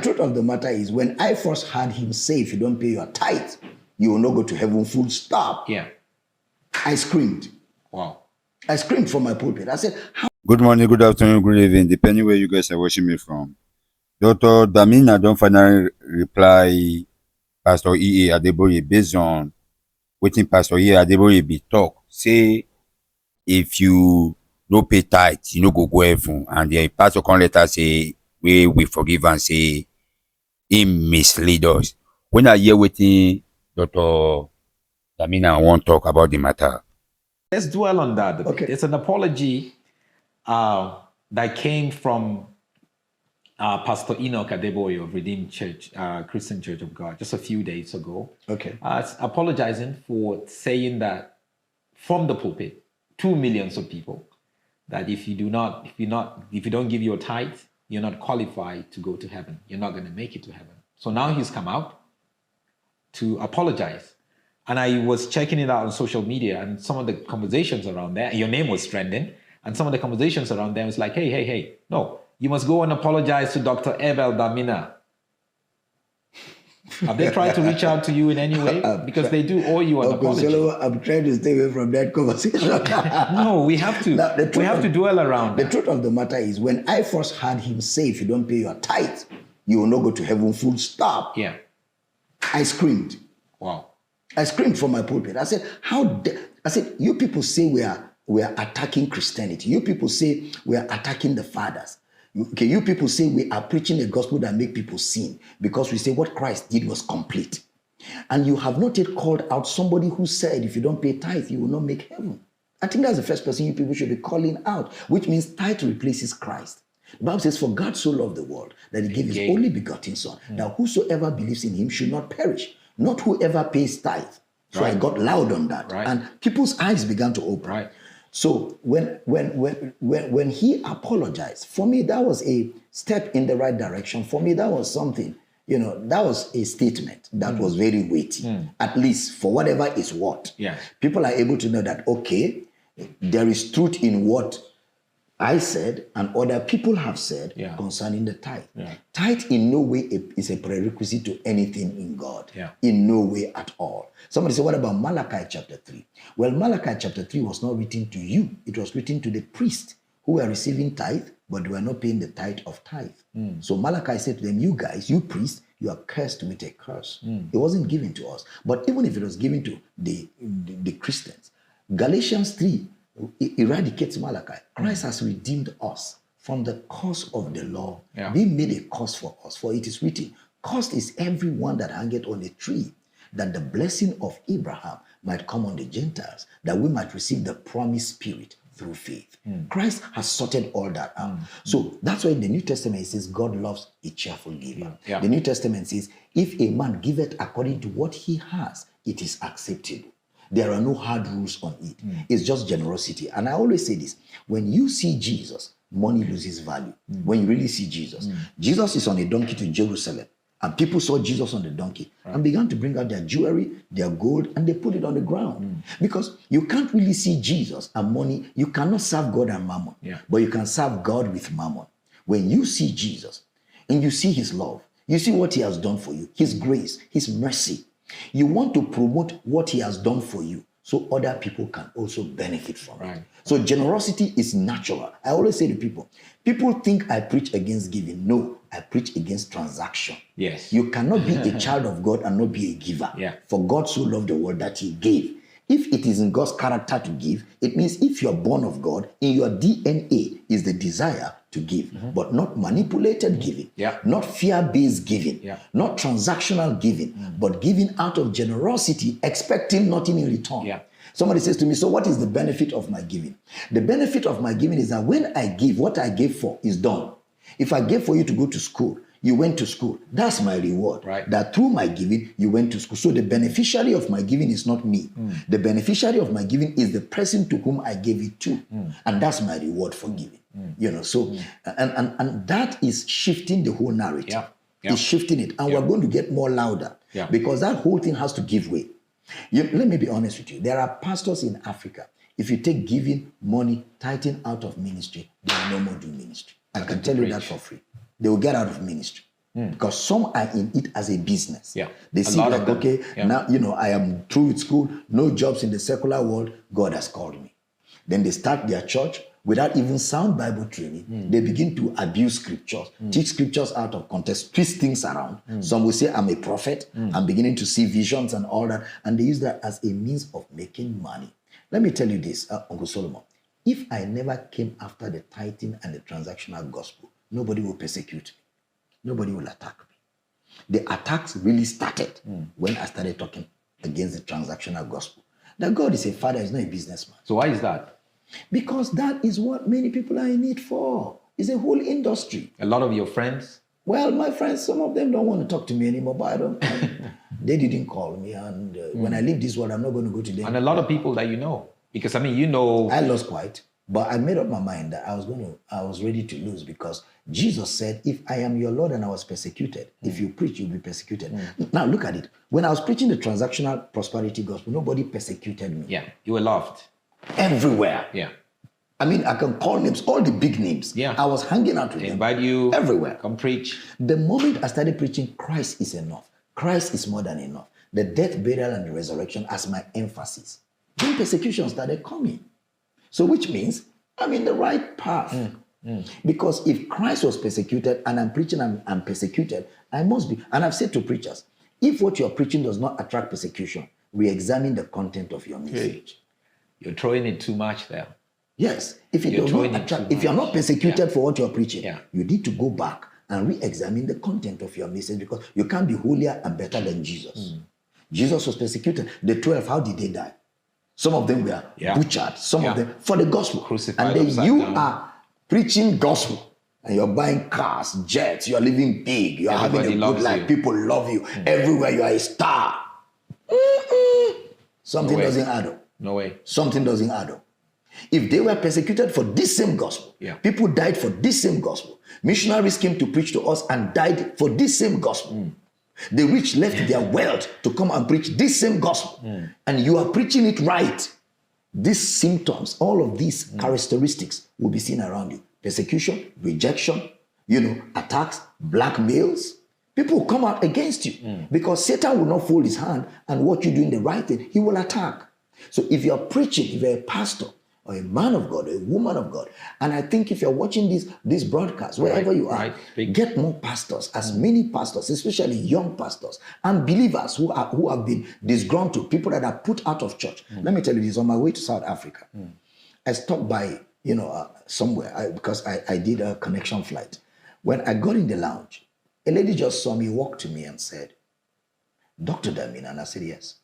truth of the matter is, when I first heard him say, if you don't pay your tithe, you will not go to heaven, full stop. Yeah. I screamed. Wow. I screamed from my pulpit. I said, how? Good morning, good afternoon, good evening, depending where you guys are watching me from. Dr. Damina don't finally reply Pastor E.A. Adeboye based on waiting Pastor E.A. Adeboye be talk. Say, if you don't pay tithe, you no go heaven. And the pastor can let us say, we forgive and say, him mislead us. When I hear waiting Dr. Damina won't talk about the matter. Let's dwell on that. Okay. It's an apology that came from Pastor Enoch Adeboye of Redeemed Church, Christian Church of God, just a few days ago. Okay. Apologizing for saying that from the pulpit to millions of people that if you don't give your tithe, you're not qualified to go to heaven. You're not going to make it to heaven. So now he's come out to apologize. And I was checking it out on social media, and some of the conversations around there, your name was trending, and some of the conversations around there was like, hey, no, you must go and apologize to Dr. Abel Damina. Have they tried to reach out to you in any way? Because they do owe you an apology. I'm trying to stay away from that conversation. No, we have to. Now, we have to dwell around. The truth of the matter is, when I first heard him say, if you don't pay your tithe, you will not go to heaven, full stop. Yeah. I screamed. Wow. I screamed from my pulpit. I said, I said, you people say we are attacking Christianity. You people say we are attacking the fathers. Okay, you people say we are preaching a gospel that make people sin because we say what Christ did was complete. And you have not yet called out somebody who said, if you don't pay tithe, you will not make heaven. I think that's the first person you people should be calling out, which means tithe replaces Christ. The Bible says, for God so loved the world that he gave his only begotten son, that whosoever believes in him should not perish, not whoever pays tithe. So I got loud on that. And people's eyes began to open. So when he apologized, for me, that was a step in the right direction. For me, that was something, that was a statement that was very weighty, at least for whatever is what. Yeah. People are able to know that, okay, there is truth in what I said and other people have said concerning the tithe. Yeah. Tithe in no way is a prerequisite to anything in God. Yeah. In no way at all. Somebody said, what about Malachi chapter 3? Well, Malachi chapter 3 was not written to you. It was written to the priests who were receiving tithe, but they were not paying the tithe of tithe. So Malachi said to them, you guys, you priests, you are cursed with a curse. It wasn't given to us. But even if it was given to the Christians, Galatians 3 eradicates Malachi. Christ has redeemed us from the curse of the law. Yeah. He made a curse for us, for it is written, cursed is everyone that hangeth on a tree, that the blessing of Abraham might come on the Gentiles, that we might receive the promised spirit through faith. Christ has sorted all that out. So that's why in the New Testament it says God loves a cheerful giver. Yeah. The New Testament says, if a man giveth according to what he has, it is acceptable. There are no hard rules on it. It's just generosity. And I always say this, when you see Jesus, money loses value. When you really see Jesus. Jesus is on a donkey to Jerusalem. And people saw Jesus on the donkey and began to bring out their jewelry, their gold, and they put it on the ground. Because you can't really see Jesus and money. You cannot serve God and mammon. Yeah. But you can serve God with mammon. When you see Jesus and you see his love, you see what he has done for you, his grace, his mercy. You want to promote what he has done for you so other people can also benefit from it. So generosity is natural. I always say to people think I preach against giving. No, I preach against transaction. Yes. You cannot be a child of God and not be a giver. Yeah. For God so loved the world that he gave. If it is in God's character to give, it means if you're born of God, in your DNA is the desire to give, but not manipulated giving, not fear-based giving, not transactional giving, but giving out of generosity, expecting nothing in return. Yeah. Somebody says to me, so what is the benefit of my giving? The benefit of my giving is that when I give, what I gave for is done. If I gave for you to go to school, you went to school. That's my reward. Right. That through my giving, you went to school. So the beneficiary of my giving is not me. The beneficiary of my giving is the person to whom I gave it to. And that's my reward for giving. So, and that is shifting the whole narrative. Yeah. Yeah. It's shifting it. And we're going to get more louder because that whole thing has to give way. Let me be honest with you. There are pastors in Africa. If you take giving money, tithing out of ministry, they will no more do ministry. I can tell you that for free. They will get out of ministry. Because some are in it as a business. Yeah. They see like, okay, now, I am through with school, no jobs in the secular world, God has called me. Then they start their church without even sound Bible training. They begin to abuse scriptures, teach scriptures out of context, twist things around. Some will say, I'm a prophet, I'm beginning to see visions and all that. And they use that as a means of making money. Let me tell you this, Uncle Solomon. If I never came after the tithing and the transactional gospel, nobody will persecute me. Nobody will attack me. The attacks really started when I started talking against the transactional gospel. That God is a father, is not a businessman. So why is that? Because that is what many people are in it for. It's a whole industry. A lot of your friends? Well, my friends, some of them don't want to talk to me anymore, but I don't. They didn't call me. And when I leave this world, I'm not going to go to them. And a lot of people that you know. Because, I mean, I lost quite. But I made up my mind that I was ready to lose, because Jesus said, if I am your Lord and I was persecuted, if you preach, you'll be persecuted. Now look at it. When I was preaching the transactional prosperity gospel, nobody persecuted me. Yeah, you were loved. Everywhere. Yeah. I mean, I can call names, all the big names. Yeah. I was hanging out with them. Invite you. Everywhere. Come preach. The moment I started preaching, Christ is enough. Christ is more than enough. The death, burial, and the resurrection as my emphasis. Then persecution started coming. So which means I'm in the right path. Because if Christ was persecuted and I'm preaching and I'm persecuted, I must be. And I've said to preachers, if what you're preaching does not attract persecution, re-examine the content of your message. You're throwing it too much there. Yes. If it does not attract, if you're not persecuted for what you're preaching, you need to go back and re-examine the content of your message, because you can't be holier and better than Jesus. Jesus was persecuted. The 12, how did they die? Some of them were butchered, some of them for the gospel. Crucified, and then you are preaching gospel and you're buying cars, jets, you're living big, you're having a good life, people love you. Everywhere you are a star. Something doesn't add up. No way. Something doesn't add up. If they were persecuted for this same gospel, people died for this same gospel. Missionaries came to preach to us and died for this same gospel. The rich left their wealth to come and preach this same gospel. And you are preaching it right. These symptoms, all of these characteristics will be seen around you. Persecution, rejection, attacks, blackmails. People will come out against you because Satan will not fold his hand, and what you do in the right thing, he will attack. So if you're preaching, if you're a pastor, or a man of God, or a woman of God. And I think if you're watching this broadcast, wherever you are, get more pastors, as many pastors, especially young pastors, and believers who have been disgruntled, people that are put out of church. Let me tell you this, on my way to South Africa, I stopped by, somewhere, because I did a connection flight. When I got in the lounge, a lady just saw me, walked to me and said, Dr. Damina, and I said, yes.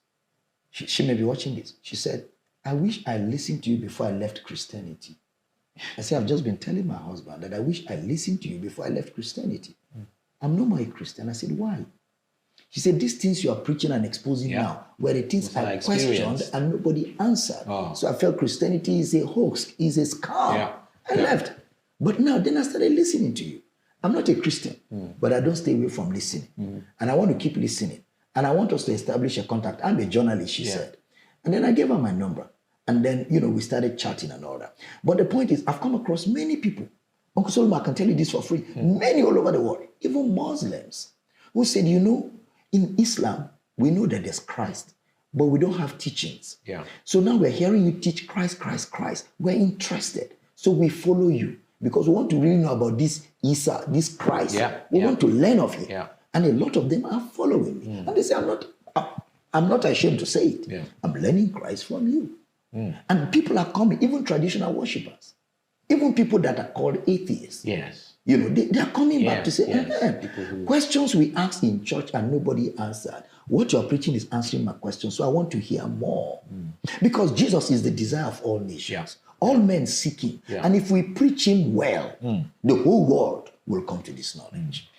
She may be watching this. She said, I wish I listened to you before I left Christianity. I said, I've just been telling my husband that I wish I listened to you before I left Christianity. I'm no more a Christian. I said, why? She said, these things you are preaching and exposing now were the things I questioned and nobody answered. So I felt Christianity is a hoax, is a scam. I left. But now, then I started listening to you. I'm not a Christian, but I don't stay away from listening. And I want to keep listening. And I want us to establish a contact. I'm a journalist, she said. And then I gave her my number. And then, we started chatting and all that. But the point is, I've come across many people. Uncle Solomon, I can tell you this for free. Many all over the world, even Muslims, who said, in Islam, we know that there's Christ, but we don't have teachings. So now we're hearing you teach Christ, Christ, Christ. We're interested. So we follow you because we want to really know about this Isa, this Christ. We want to learn of him. And a lot of them are following me. And they say, I'm not ashamed to say it. I'm learning Christ from you. And people are coming, even traditional worshippers, even people that are called atheists. They are coming back to say, questions we asked in church and nobody answered. What you're preaching is answering my questions, so I want to hear more. Because Jesus is the desire of all nations. All men seek him. And if we preach him well, the whole world will come to this knowledge.